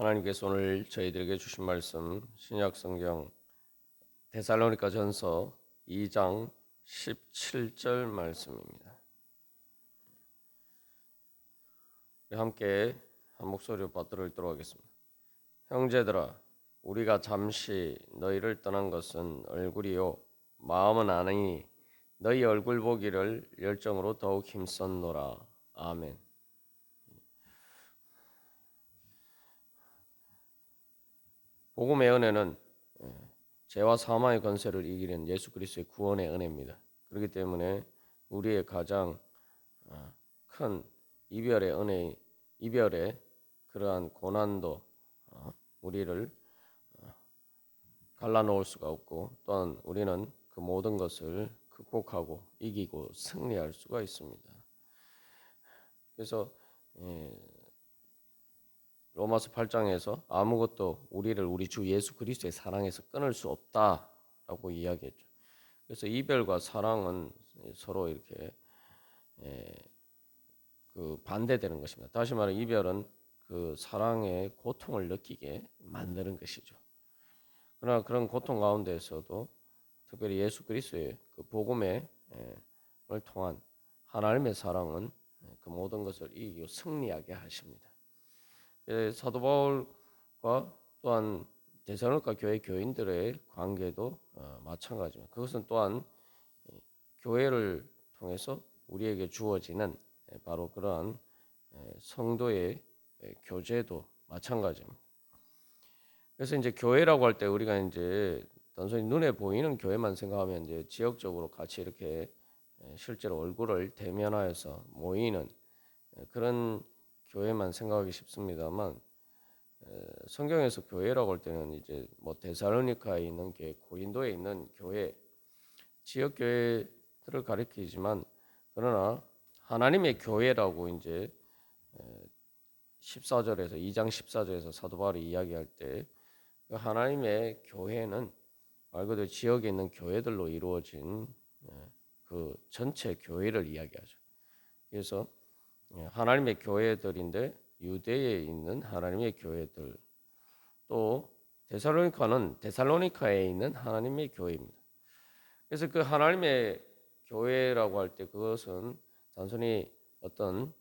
하나님께서 오늘 저희들에게 주신 말씀 신약 성경 데살로니가 전서 2장 17절 말씀입니다. 함께 한 목소리로 받들어 읽도록 하겠습니다. 형제들아, 우리가 잠시 너희를 떠난 것은 얼굴이요 마음은 아니니 너희 얼굴 보기를 열정으로 더욱 힘썼노라. 아멘. 복음의 은혜는 죄와 사망의 권세를 이기는 예수 그리스도의 구원의 은혜입니다. 그렇기 때문에 우리의 가장 큰 이별의 은혜, 이별의 그러한 고난도 우리를 갈라놓을 수가 없고, 또한 우리는 그 모든 것을 극복하고 이기고 승리할 수가 있습니다. 그래서 로마서 8장에서 아무것도 우리를 우리 주 예수 그리스도의 사랑에서 끊을 수 없다라고 이야기했죠. 그래서 이별과 사랑은 서로 이렇게 그 반대되는 것입니다. 다시 말해 이별은 그 사랑의 고통을 느끼게 만드는 것이죠. 그러나 그런 고통 가운데서도 특별히 예수 그리스도의 그 복음을 통한 하나님의 사랑은 그 모든 것을 이기고 승리하게 하십니다. 사도 바울과 또한 데살로니가 교회 교인들의 관계도 마찬가지입니다. 그것은 또한 교회를 통해서 우리에게 주어지는 바로 그러한 성도의 교제도 마찬가지입니다. 그래서 이제 교회라고 할 때 우리가 이제 단순히 눈에 보이는 교회만 생각하면 이제 지역적으로 같이 이렇게 실제로 얼굴을 대면하여서 모이는 그런 교회만 생각하기 쉽습니다만, 성경에서 교회라고 할 때는 이제 뭐 데살로니카에 있는 교회, 고린도에 있는 교회, 지역 교회들을 가리키지만, 그러나 하나님의 교회라고 이제 14절에서 2장 14절에서 사도 바울이 이야기할 때 그 하나님의 교회는 말 그대로 지역에 있는 교회들로 이루어진 그 전체 교회를 이야기하죠. 그래서 하나님의 교회들인데 유대에 있는 하나님의 교회들, 또 데살로니카는 데살로니카에 있는 하나님의 교회입니다. 그래서 그 하나님의 교회라고 할 때 그것은 단순히 어떤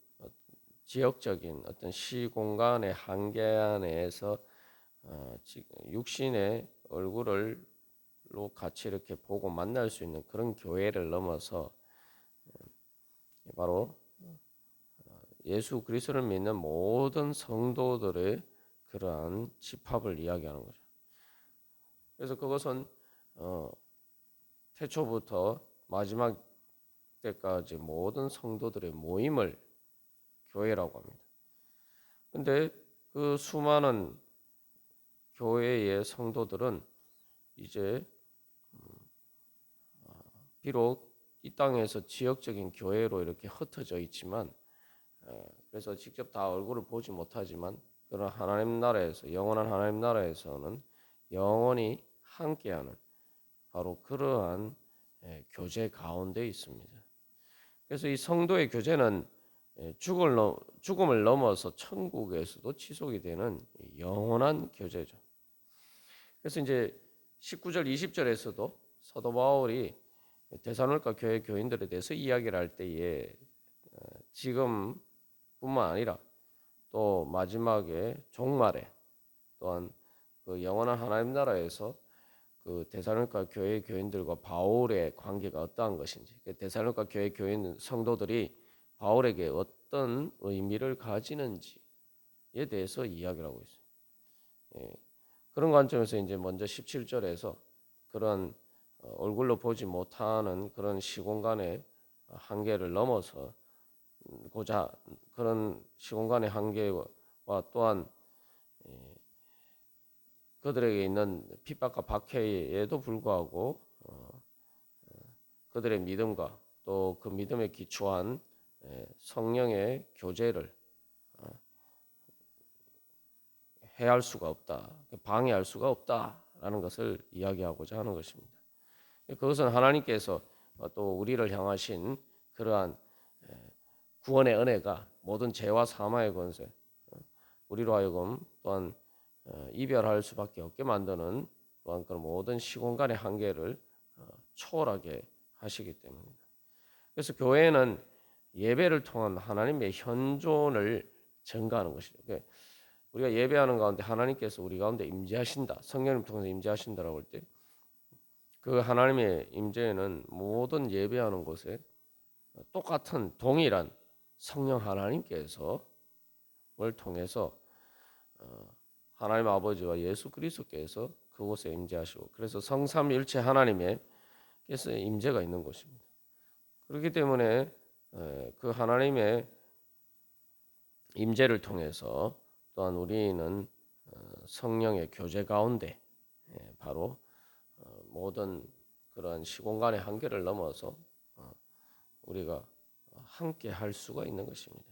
지역적인 어떤 시공간의 한계 안에서 육신의 얼굴로 같이 이렇게 보고 만날 수 있는 그런 교회를 넘어서 바로 예수 그리스도를 믿는 모든 성도들의 그러한 집합을 이야기하는 거죠. 그래서 그것은 태초부터 마지막 때까지 모든 성도들의 모임을 교회라고 합니다. 근데 그 수많은 교회의 성도들은 이제 비록 이 땅에서 지역적인 교회로 이렇게 흩어져 있지만, 그래서 직접 다 얼굴을 보지 못하지만, 그런 하나님 나라에서, 영원한 하나님 나라에서는 영원히 함께하는 바로 그러한 교제 가운데 있습니다. 그래서 이 성도의 교제는 죽음을 넘어서 천국에서도 지속이 되는 영원한 교제죠. 그래서 이제 19절 20절에서도 사도 바울이 데살로니가 교회 교인들에 대해서 이야기를 할 때에 지금뿐만 아니라 또 마지막에 종말에 또한 그 영원한 하나님 나라에서 그 데살로니가 교회 교인들과 바울의 관계가 어떠한 것인지, 데살로니가 교회 교인 성도들이 바울에게 어떤 의미를 가지는지에 대해서 이야기를 하고 있어요. 그런 관점에서 이제 먼저 17절에서 그런 얼굴로 보지 못하는 그런 시공간의 한계를 넘어서 고자 그런 시공간의 한계와 또한 그들에게 있는 핍박과 박해에도 불구하고 그들의 믿음과 또 그 믿음에 기초한 성령의 교제를 해할 수가 없다, 방해할 수가 없다라는 것을 이야기하고자 하는 것입니다. 그것은 하나님께서 또 우리를 향하신 그러한 구원의 은혜가 모든 죄와 사망의 권세, 우리로 하여금 또한 이별할 수밖에 없게 만드는 또한 그런 모든 시공간의 한계를 초월하게 하시기 때문입니다. 그래서 교회는 예배를 통한 하나님의 현존을 증가하는 것이죠. 그러니까 우리가 예배하는 가운데 하나님께서 우리 가운데 임재하신다, 성령님 통해서 임재하신다라고 할 때 그 하나님의 임재는 모든 예배하는 곳에 똑같은 동일한 성령 하나님께서 을 통해서 하나님 아버지와 예수 그리스도께서 그곳에 임재하시고, 그래서 성삼일체 하나님께서 임재가 있는 곳입니다. 그렇기 때문에 그 하나님의 임재를 통해서 또한 우리는 성령의 교제 가운데 바로 모든 그러한 시공간의 한계를 넘어서 우리가 함께 할 수가 있는 것입니다.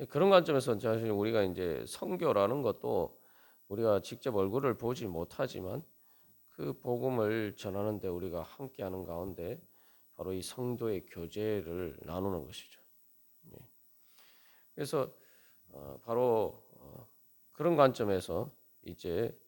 그런 관점에서 사실 우리가 이제 선교라는 것도 우리가 직접 얼굴을 보지 못하지만 그 복음을 전하는데 우리가 함께하는 가운데 바로 이 성도의 교제를 나누는 것이죠. 그래서 바로 그런 관점에서 이제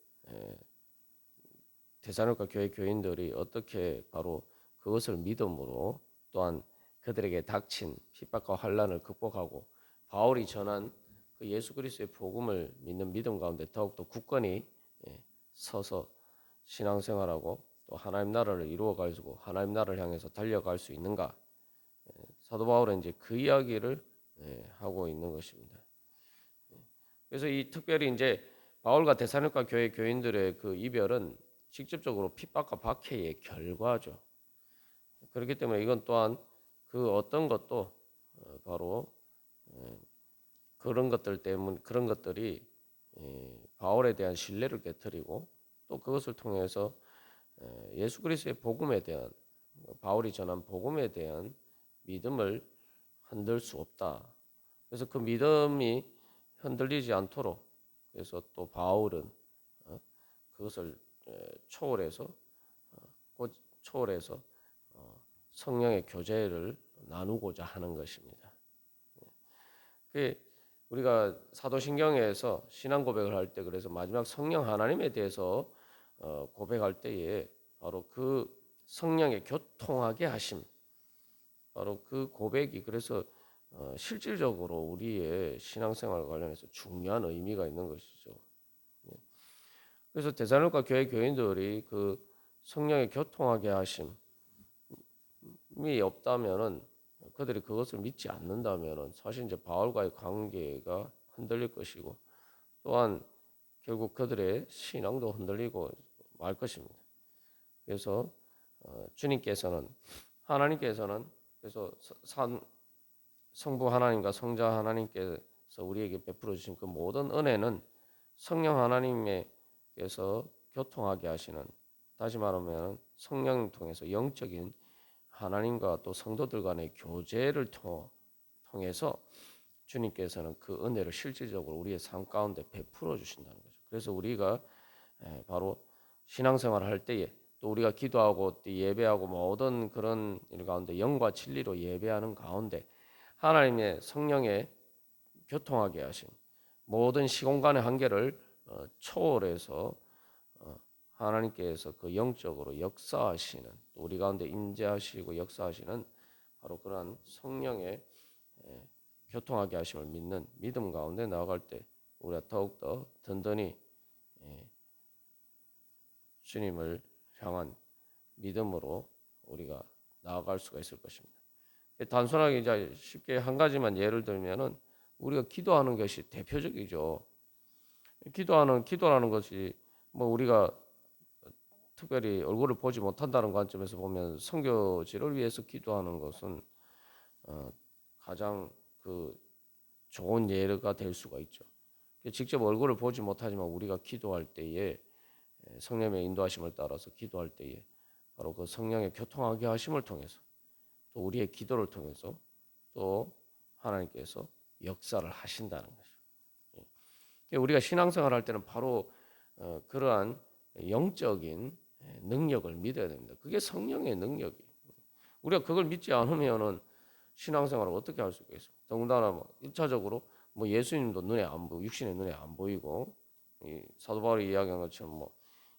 데살로니가 교회 교인들이 어떻게 바로 그것을 믿음으로 또한 그들에게 닥친 핍박과 환난을 극복하고 바울이 전한 그 예수 그리스도의 복음을 믿는 믿음 가운데 더욱더 굳건히 서서 신앙생활하고 또 하나님 나라를 이루어가지고 하나님 나라를 향해서 달려갈 수 있는가, 사도 바울은 이제 그 이야기를 하고 있는 것입니다. 그래서 이 특별히 이제 바울과 데살로니가 교회 교인들의 그 이별은 직접적으로 핍박과 박해의 결과죠. 그렇기 때문에 이건 또한 그 어떤 것도 바로 그런 것들 때문 그런 것들이 바울에 대한 신뢰를 깨뜨리고 또 그것을 통해서 예수 그리스도의 복음에 대한 바울이 전한 복음에 대한 믿음을 흔들 수 없다. 그래서 그 믿음이 흔들리지 않도록 그래서 또 바울은 그것을 초월해서 초월해서 성령의 교제를 나누고자 하는 것입니다. 그 우리가 사도신경에서 신앙 고백을 할 때 그래서 마지막 성령 하나님에 대해서 고백할 때에 바로 그 성령의 교통하게 하심, 바로 그 고백이 그래서 실질적으로 우리의 신앙생활 관련해서 중요한 의미가 있는 것이죠. 그래서 데살로니가 교회 교인들이 그 성령의 교통하게 하심이 없다면은 그들이 그것을 믿지 않는다면은 사실 이제 바울과의 관계가 흔들릴 것이고 또한 결국 그들의 신앙도 흔들리고 말 것입니다. 그래서 주님께서는 하나님께서는 그래서 성부 하나님과 성자 하나님께서 우리에게 베풀어 주신 그 모든 은혜는 성령 하나님께서 교통하게 하시는, 다시 말하면 성령을 통해서 영적인 하나님과 또 성도들 간의 교제를 통해서 주님께서는 그 은혜를 실질적으로 우리의 삶 가운데 베풀어 주신다는 거죠. 그래서 우리가 바로 신앙생활을 할 때에 또 우리가 기도하고 예배하고 모든 그런 일 가운데 영과 진리로 예배하는 가운데 하나님의 성령의 교통하게 하신 모든 시공간의 한계를 초월해서 하나님께서 그 영적으로 역사하시는 우리 가운데 임재하시고 역사하시는 바로 그러한 성령의 교통하게 하심을 믿는 믿음 가운데 나아갈 때 우리가 더욱더 든든히 주님을 향한 믿음으로 우리가 나아갈 수가 있을 것입니다. 단순하게 이제 쉽게 한 가지만 예를 들면은 우리가 기도하는 것이 대표적이죠. 기도라는 것이 뭐 우리가 특별히 얼굴을 보지 못한다는 관점에서 보면 선교지를 위해서 기도하는 것은 가장 그 좋은 예가 될 수가 있죠. 직접 얼굴을 보지 못하지만 우리가 기도할 때에 성령의 인도하심을 따라서 기도할 때에 바로 그 성령의 교통하게 하심을 통해서 또 우리의 기도를 통해서 또 하나님께서 역사를 하신다는 거죠. 우리가 신앙생활 할 때는 바로 그러한 영적인 능력을 믿어야 됩니다. 그게 성령의 능력이. 우리가 그걸 믿지 않으면은 신앙생활을 어떻게 할 수가 있습니까? 더군다나 뭐 1차적으로 뭐 예수님도 눈에 안 보이고 육신의 눈에 안 보이고 이 사도 바울이 이야기한 것처럼 뭐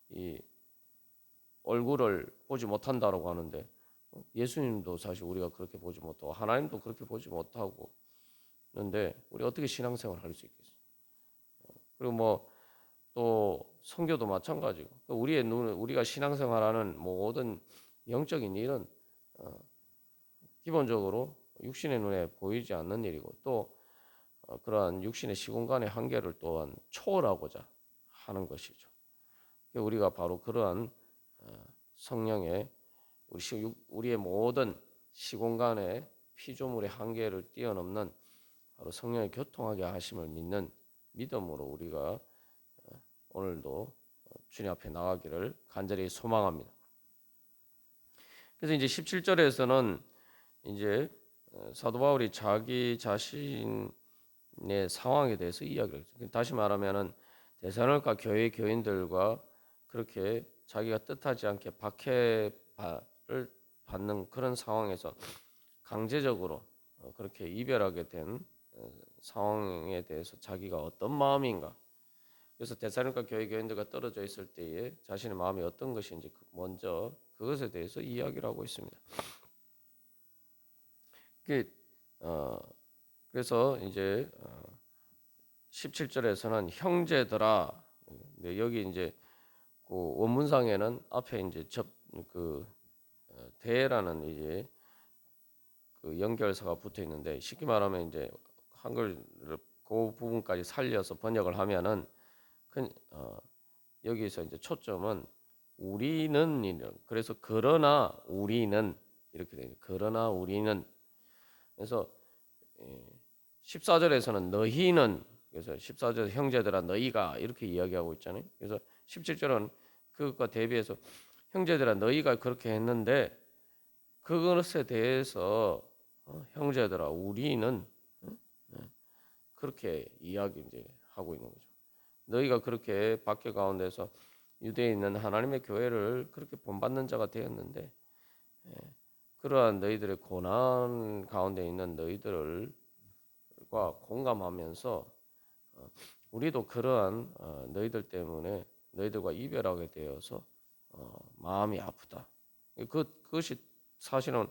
이 얼굴을 보지 못한다라고 하는데 예수님도 사실 우리가 그렇게 보지 못하고 하나님도 그렇게 보지 못하고 그런데 우리 어떻게 신앙생활 할 수 있겠어요? 그리고 뭐 또 성교도 마찬가지고 우리의 눈 우리가 신앙생활하는 모든 영적인 일은 기본적으로 육신의 눈에 보이지 않는 일이고 또 그러한 육신의 시공간의 한계를 또한 초월하고자 하는 것이죠. 우리가 바로 그러한 성령의 우리의 모든 시공간의 피조물의 한계를 뛰어넘는 바로 성령의 교통하게 하심을 믿는 믿음으로 우리가 오늘도 주님 앞에 나가기를 간절히 소망합니다. 그래서 이제 17절에서는 이제 사도 바울이 자기 자신의 상황에 대해서 이야기를 했죠. 다시 말하면은 데살로니가 교회 교인들과 그렇게 자기가 뜻하지 않게 박해를 받는 그런 상황에서 강제적으로 그렇게 이별하게 된 상황에 대해서 자기가 어떤 마음인가. 그래서 데살로니가 교회 교인들과 떨어져 있을 때에 자신의 마음이 어떤 것인지 먼저 그것에 대해서 이야기를 하고 있습니다. 그래서 이제 17절에서는 형제들아, 여기 이제 그 원문상에는 앞에 이제 대라는 이제 그 연결사가 붙어 있는데 쉽게 말하면 이제 한글을 그 부분까지 살려서 번역을 하면은 여기서 이제 초점은 우리는 그래서 그러나 우리는 이렇게 돼요. 그러나 우리는 그래서 14절에서는 너희는 그래서 14절 형제들아 너희가 이렇게 이야기하고 있잖아요. 그래서 17절은 그것과 대비해서 형제들아 너희가 그렇게 했는데 그것에 대해서 형제들아 우리는 그렇게 이야기 이제 하고 있는 거죠. 너희가 그렇게 박해 가운데서 유대에 있는 하나님의 교회를 그렇게 본받는 자가 되었는데 그러한 너희들의 고난 가운데 있는 너희들과 공감하면서 우리도 그러한 너희들 때문에 너희들과 이별하게 되어서 마음이 아프다. 그것이 사실은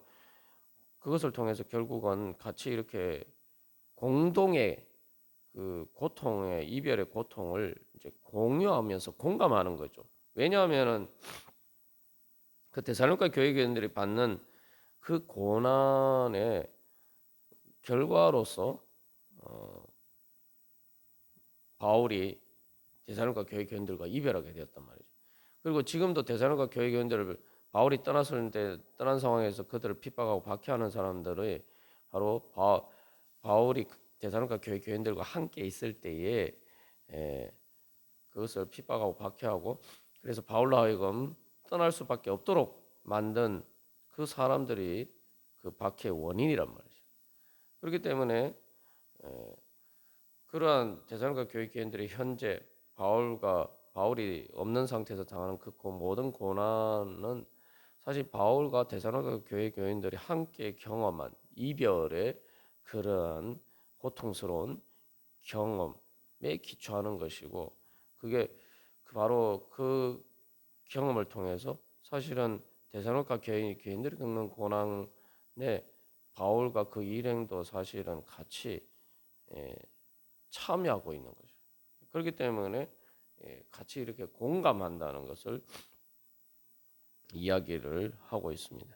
그것을 통해서 결국은 같이 이렇게 공동의 그 고통의 이별의 고통을 이제 공유하면서 공감하는 거죠. 왜냐하면은 그 데살로니가 교회 교인들이 받는 그 고난의 결과로서 바울이 데살로니가 교회 교인들과 이별하게 되었단 말이죠. 그리고 지금도 데살로니가 교회 교인들을 바울이 떠난 상황에서 그들을 핍박하고 박해하는 사람들이 바로 바울이 데살로니가 교회 교인들과 함께 있을 때에 그것을 핍박하고 박해하고 그래서 바울로 하여금 떠날 수밖에 없도록 만든 그 사람들이 그 박해의 원인이란 말이죠. 그렇기 때문에 그러한 데살로니가 교회 교인들이 현재 바울이 없는 상태에서 당하는 그 모든 고난은 사실 바울과 데살로니가 교회 교인들이 함께 경험한 이별의 그러한 고통스러운 경험에 기초하는 것이고 그게 바로 그 경험을 통해서 사실은 데살로니가 교인들이 겪는 고난에 바울과 그 일행도 사실은 같이 참여하고 있는 거죠. 그렇기 때문에 같이 이렇게 공감한다는 것을 이야기를 하고 있습니다.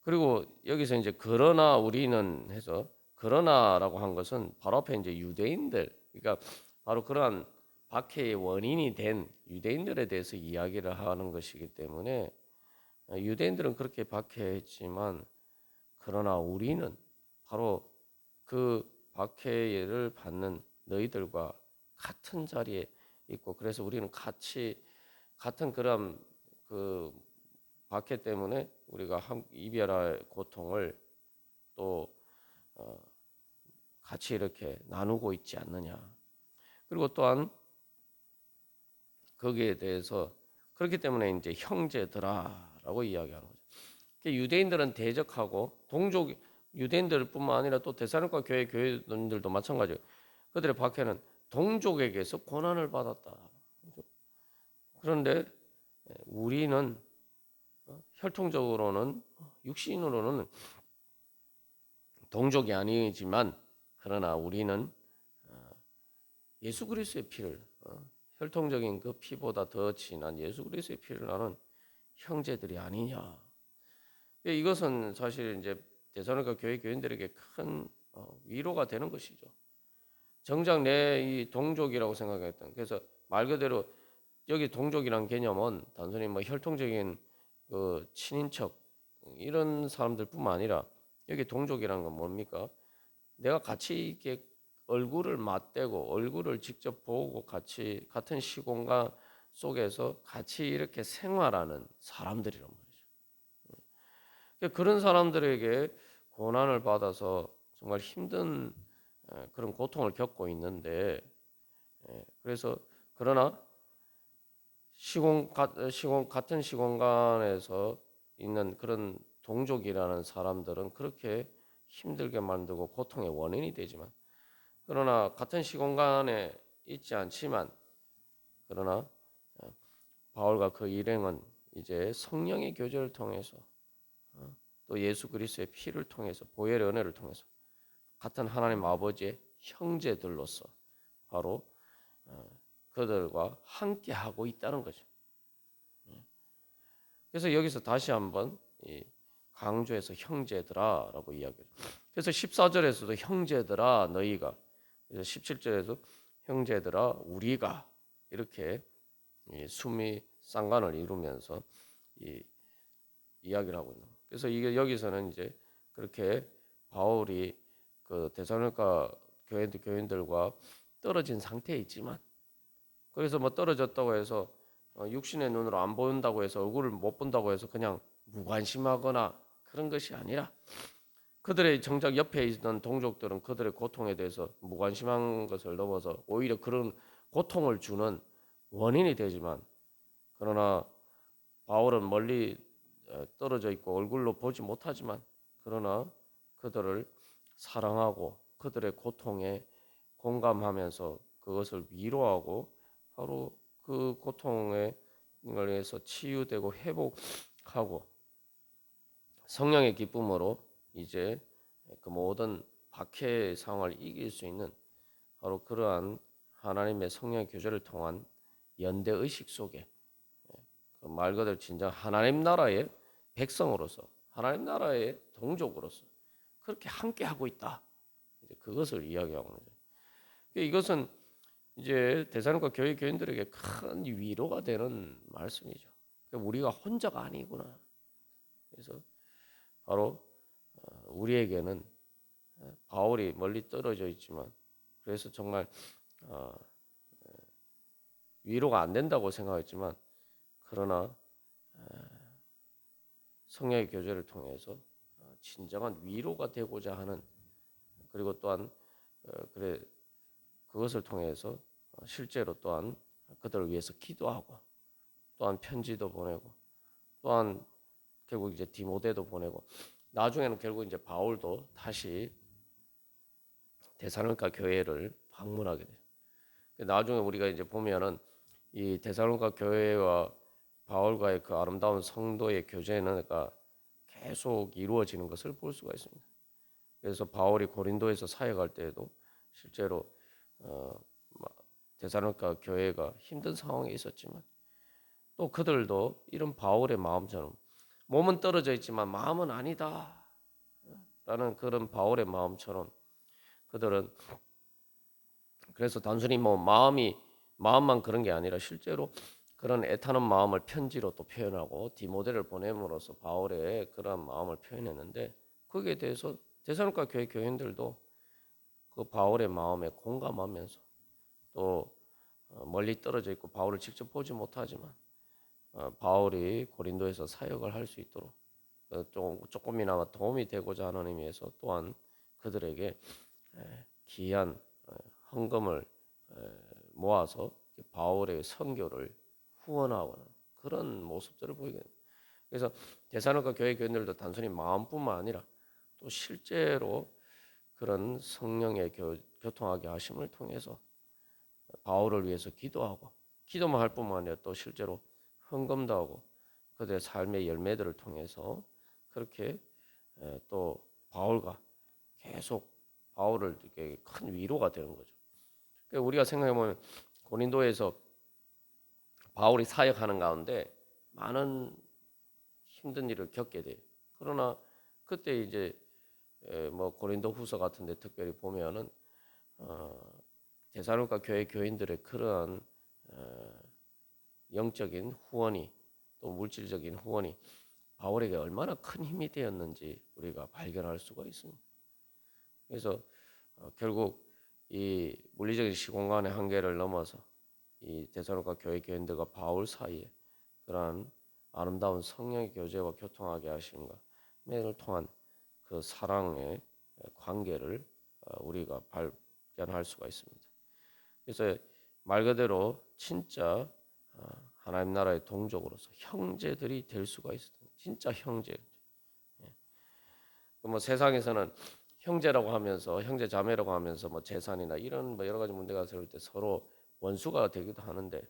그리고 여기서 이제 그러나 우리는 해서 그러나라고 한 것은 바로 앞에 이제 유대인들 그러니까 바로 그러한 박해의 원인이 된 유대인들에 대해서 이야기를 하는 것이기 때문에 유대인들은 그렇게 박해했지만 그러나 우리는 바로 그 박해를 받는 너희들과 같은 자리에 있고 그래서 우리는 같은 그런 그 박해 때문에 우리가 이별할 고통을 또 같이 이렇게 나누고 있지 않느냐. 그리고 또한 거기에 대해서 그렇기 때문에 이제 형제들아라고 이야기하는 거죠. 유대인들은 대적하고 유대인들뿐만 아니라 또 데살로니가 교회들도 마찬가지예요. 그들의 박해는 동족에게서 고난을 받았다. 그런데 우리는 혈통적으로는 육신으로는 동족이 아니지만 그러나 우리는 예수 그리스도의 피를 혈통적인 그 피보다 더 진한 예수 그리스도의 피를 나는 형제들이 아니냐. 이것은 사실 이제 데살로니가 교회 교인들에게 큰 위로가 되는 것이죠. 정작 내 이 동족이라고 생각했던, 그래서 말 그대로 여기 동족이란 개념은 단순히 뭐 혈통적인 그 친인척 이런 사람들뿐만 아니라 여기 동족이란 건 뭡니까? 내가 같이 이렇게 얼굴을 맞대고 얼굴을 직접 보고 같이 같은 시공간 속에서 같이 이렇게 생활하는 사람들이란 말이죠. 그런 사람들에게 고난을 받아서 정말 힘든 그런 고통을 겪고 있는데, 그래서 그러나 같은 시공간에서 있는 그런 동족이라는 사람들은 그렇게 힘들게 만들고 고통의 원인이 되지만, 그러나 같은 시공간에 있지 않지만, 그러나 바울과 그 일행은 이제 성령의 교제를 통해서 또 예수 그리스도의 피를 통해서 보혈의 은혜를 통해서 같은 하나님 아버지의 형제들로서 바로 그들과 함께 하고 있다는 거죠. 그래서 여기서 다시 한번 강조해서 형제들아라고 이야기해요. 그래서 14절에서도 형제들아 너희가, 그래서 17절에도 형제들아 우리가, 이렇게 수미 쌍관을 이루면서 이야기를 하고 있는 거예요. 그래서 이게 여기서는 이제 그렇게 바울이 그 데살로니가 교인들과 떨어진 상태에 있지만, 그래서 뭐 떨어졌다고 해서 육신의 눈으로 안 보인다고 해서 얼굴을 못 본다고 해서 그냥 무관심하거나 그런 것이 아니라, 그들의 정작 옆에 있던 동족들은 그들의 고통에 대해서 무관심한 것을 넘어서 오히려 그런 고통을 주는 원인이 되지만, 그러나 바울은 멀리 떨어져 있고 얼굴로 보지 못하지만 그러나 그들을 사랑하고 그들의 고통에 공감하면서 그것을 위로하고 바로 그 고통에 의해서 치유되고 회복하고 성령의 기쁨으로 이제 그 모든 박해 상황을 이길 수 있는 바로 그러한 하나님의 성령의 교제를 통한 연대 의식 속에 그 말 그대로 진정 하나님 나라의 백성으로서 하나님 나라의 동족으로서 그렇게 함께 하고 있다. 이제 그것을 이야기하고 있는 거죠. 이것은 이제 데살로니가 교회 교인들에게 큰 위로가 되는 말씀이죠. 우리가 혼자가 아니구나. 그래서 바로 우리에게는 바울이 멀리 떨어져 있지만, 그래서 정말 위로가 안 된다고 생각했지만, 그러나 성령의 교제를 통해서 진정한 위로가 되고자 하는, 그리고 또한 그래 그것을 통해서 실제로 또한 그들을 위해서 기도하고 또한 편지도 보내고 또한 결국 이제 디모데도 보내고 나중에는 결국 이제 바울도 다시 데살로니가 교회를 방문하게 돼요. 나중에 우리가 이제 보면은 이 데살로니가 교회와 바울과의 그 아름다운 성도의 교제는 계속 이루어지는 것을 볼 수가 있습니다. 그래서 바울이 고린도에서 사역할 때에도 실제로 데살로니가 교회가 힘든 상황에 있었지만 또 그들도 이런 바울의 마음처럼 몸은 떨어져 있지만 마음은 아니다 라는 그런 바울의 마음처럼 그들은, 그래서 단순히 뭐 마음만 그런 게 아니라 실제로 그런 애타는 마음을 편지로 또 표현하고 디모데를 보냄으로써 바울의 그런 마음을 표현했는데, 거기에 대해서 데살로니가 교회 교인들도 그 바울의 마음에 공감하면서 또 멀리 떨어져 있고 바울을 직접 보지 못하지만 바울이 고린도에서 사역을 할 수 있도록 조금이나마 도움이 되고자 하는 의미에서 또한 그들에게 귀한 헌금을 모아서 바울의 선교를 후원하는 그런 모습들을 보이게 됩니다. 그래서 데살로니가 교회 교인들도 단순히 마음뿐만 아니라 또 실제로 그런 성령의 교통하게 하심을 통해서 바울을 위해서 기도하고 기도만 할 뿐만 아니라 또 실제로 헌금도 하고 그들의 삶의 열매들을 통해서 그렇게 또 바울과 계속 바울을 이렇게 큰 위로가 되는 거죠. 그러니까 우리가 생각해 보면 고린도에서 바울이 사역하는 가운데 많은 힘든 일을 겪게 돼요. 그러나 그때 이제 뭐 고린도후서 같은데 특별히 보면은 데살로니가 교회 교인들의 그러한 영적인 후원이 또 물질적인 후원이 바울에게 얼마나 큰 힘이 되었는지 우리가 발견할 수가 있습니다. 그래서 결국 이 물리적인 시공간의 한계를 넘어서 이 데살로니가 교회 교인들과 바울 사이에 그러한 아름다운 성령의 교제와 교통하게 하심과 매를 통한 그 사랑의 관계를 우리가 발견할 수가 있습니다. 그래서 말 그대로 진짜 하나님 나라의 동족으로서 형제들이 될 수가 있어요. 진짜 형제. 뭐 세상에서는 형제라고 하면서 형제 자매라고 하면서 뭐 재산이나 이런 뭐 여러 가지 문제가 생길 때 서로 원수가 되기도 하는데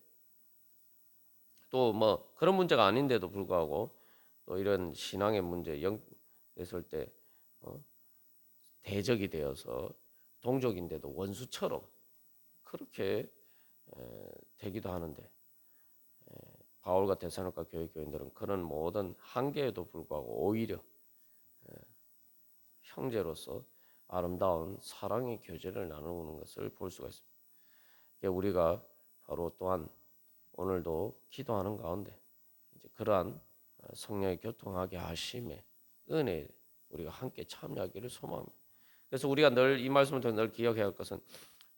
또 뭐 그런 문제가 아닌데도 불구하고 또 이런 신앙의 문제 영 됐을 때 대적이 되어서 동족인데도 원수처럼 그렇게 되기도 하는데 바울과 데살로니가 교회 교인들은 그런 모든 한계에도 불구하고 오히려 형제로서 아름다운 사랑의 교제를 나누는 것을 볼 수가 있습니다. 우리가 바로 또한 오늘도 기도하는 가운데 이제 그러한 성령의 교통하게 하심의 은혜 우리가 함께 참여하기를 소망합니다. 그래서 우리가 늘 이 말씀을 통해 늘 기억해야 할 것은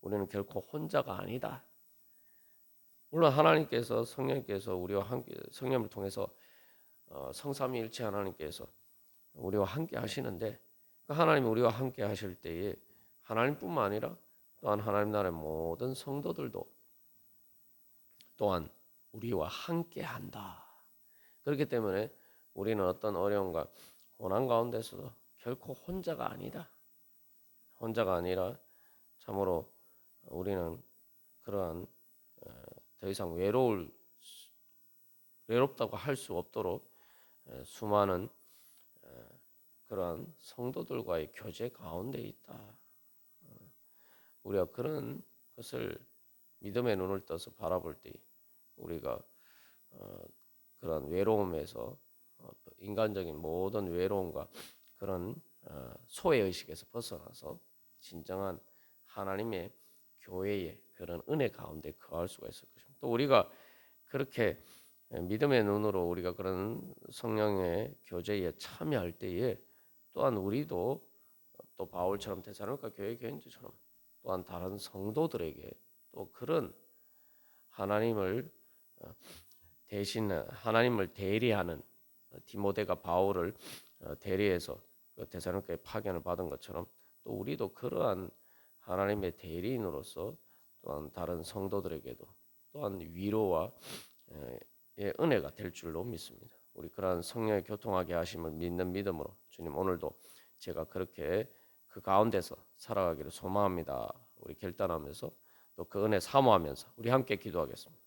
우리는 결코 혼자가 아니다. 물론 하나님께서 성령께서 우리와 함께 성령을 통해서 성삼위일체 하나님께서 우리와 함께 하시는데 그 하나님이 우리와 함께 하실 때에 하나님뿐만 아니라 또한 하나님 나라의 모든 성도들도 또한 우리와 함께 한다. 그렇기 때문에 우리는 어떤 어려움과 고난 가운데서도 결코 혼자가 아니다. 혼자가 아니라 참으로 우리는 그러한 더 이상 외롭다고 할 수 없도록 수많은 그러한 성도들과의 교제 가운데 있다. 우리가 그런 것을 믿음의 눈을 떠서 바라볼 때 우리가 그런 외로움에서 인간적인 모든 외로움과 그런 소외의식에서 벗어나서 진정한 하나님의 교회의 그런 은혜 가운데 거할 수가 있을 것입니다. 또 우리가 그렇게 믿음의 눈으로 우리가 그런 성령의 교제에 참여할 때에 또한 우리도 또 바울처럼 데살로니가 교회 교인들처럼 또한 다른 성도들에게 또 그런 하나님을 대신 하나님을 대리하는 디모데가 바울을 대리해서 데살로니가에 파견을 받은 것처럼 또 우리도 그러한 하나님의 대리인으로서 또한 다른 성도들에게도 또한 위로와 은혜가 될 줄로 믿습니다. 우리 그러한 성령의 교통하게 하심을 믿는 믿음으로 주님 오늘도 제가 그렇게 그 가운데서 살아가기를 소망합니다. 우리 결단하면서 또 그 은혜 사모하면서 우리 함께 기도하겠습니다.